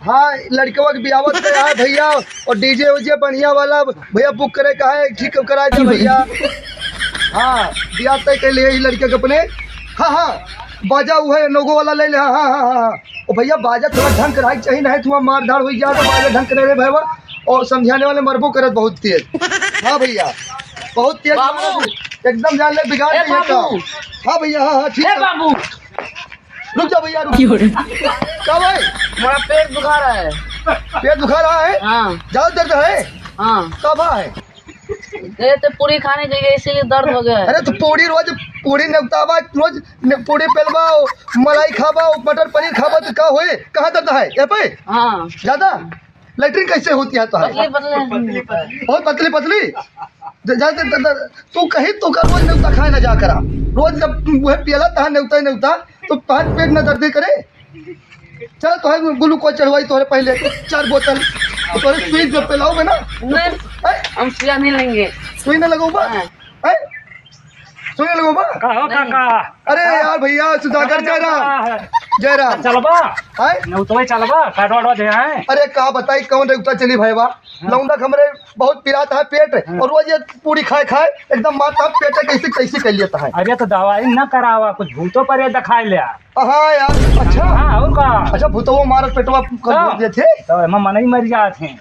हाँ लड़कवा के बियावत पे है भैया, और डीजे उजे बढ़िया वाला भैया बुक करे का है, ठीक करा दे भैया। हाँ बियाह तय कर लिए लड़के के अपने। हाँ हाँ बाजा वो है नोगो वाला ले ले। हाँ हाँ हाँ हाँ और भैया बाजा थोड़ा ढंग कराई चाहिए, नहीं थोड़ा मार धाड़ हो जाए तो बाजा ढंग करे रे भैया। और समझाने वाले मरबो करत बहुत तेज। हाँ भैया बहुत तेज एकदम जान ले बिगाड़ दिया का। हाँ भैया हाँ हाँ ठीक है। रुक जा भैया रुक। कब है? मेरा पेट दुखा रहा है। पेट दुखा रहा है? हाँ। ज्यादा दर्द है? हाँ। कब है? गए तो पूरी खाने गए इसीलिए दर्द हो गया है। अरे तो पूरी नेवतावा रोज पूरी पेलवाओ, मलाई खावाओ, मटर पनीर खावा तो क्या होए? कहाँ दर्द है? ये पे? हाँ। ज्यादा? लेटरिन कैसे होती है? तो पतली बहुत पतली पतली। तू कहीं तो कर रोज नेवता खाए ना जा करा। रोज जब वह पियला तहा नेवता तो पाँच पेट न दर्द करे। चल तो है ग्लूकोज चढ़वाई तोहरे पहले 4 बोतल तोहरे सुई जो पिलाओगे ना। हम सुइया नहीं लेंगे। सुई न लगोबा? सुई न लगोबा? काका अरे यार भैया सुधाकर जयराम चलबा है नौतवे चलबा काटवा दे हैं। अरे कहा बताई कौन रेगुता चली भैया। लौंडा हमरे बहुत पिराता है पेट, और रोज ये पूरी खाए एकदम माथा पेट कैसे कर लेता है। अरे तो दवाई न करावा, कुछ भूतों पर दिखाई लिया। हाँ यार अच्छा। हाँ और का अच्छा भूतवा मारत पेटवा कर दिए थे तो हम नहीं मर जात हैं।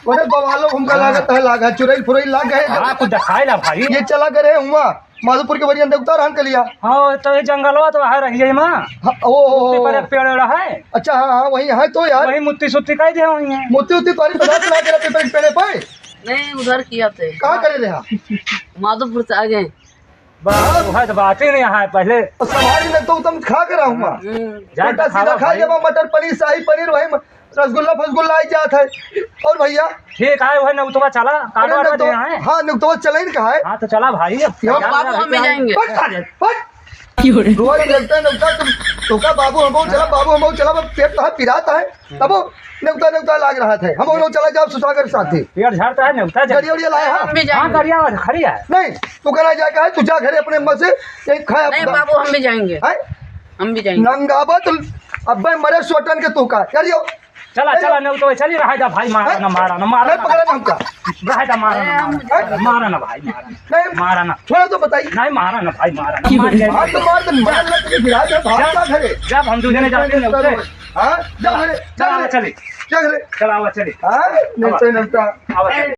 अरे बवालो हमका लागत है लागा चुरैल फुरैल लाग गए। हाँ कुछ दिखाई ला भाई। ये चला करे हुआ माधोपुर के बरिया देवता रहन के लिया। हाँ तो ये जंगलवा तो है रही है माँ। ओ पर एक पेड़ है। अच्छा हाँ हाँ वही है तो यार वही मुत्ती सुत्ती कह दिया वही है। मोती उती तुम्हारी बता चला के पेपर पेड़े पे नहीं उधर किया थे। कहाँ करे रहा? माधोपुर से आ गए। है तो बात ही नहीं है पहले। समाज में तो तुम खा कर रहूँगा उल्टा सीधा खा जब मटर पनीर शाही पनीर वही रसगुल्ला फसगुल्ला आई जाता है। और भैया ठीक है वही नौतवा चला काटवा दे हैं। हाँ तो चला ही कहा है। हाँ तो चला भाई बाबू हम भी जाएंगे। रोज लगता है नौता तो का बाबू हम चला पेट तो पिराता है तब नेवता लाग रहा था। हम लोग चला जाओ सुधाकर साथी पेड़ झाड़ता है नेवता गड़िया लाया। हाँ गरिया खड़ी है। नहीं तू करा जाएगा तू जा घरे अपने मन से यही खाया। नहीं बाबू हम भी जाएंगे। हम भी जाएंगे। नंगाबत अब मरे सोटन के तू का करियो। चला नेवता चली रहा था भाई। मारा ना पकड़ा ना हमका रहा था मारा ना भाई नहीं मारा ना। छोड़ा तो बताइए नहीं मारा ना भाई मारा जब हम दूसरे जाते हैं चले चला चले चले चला चले हाँ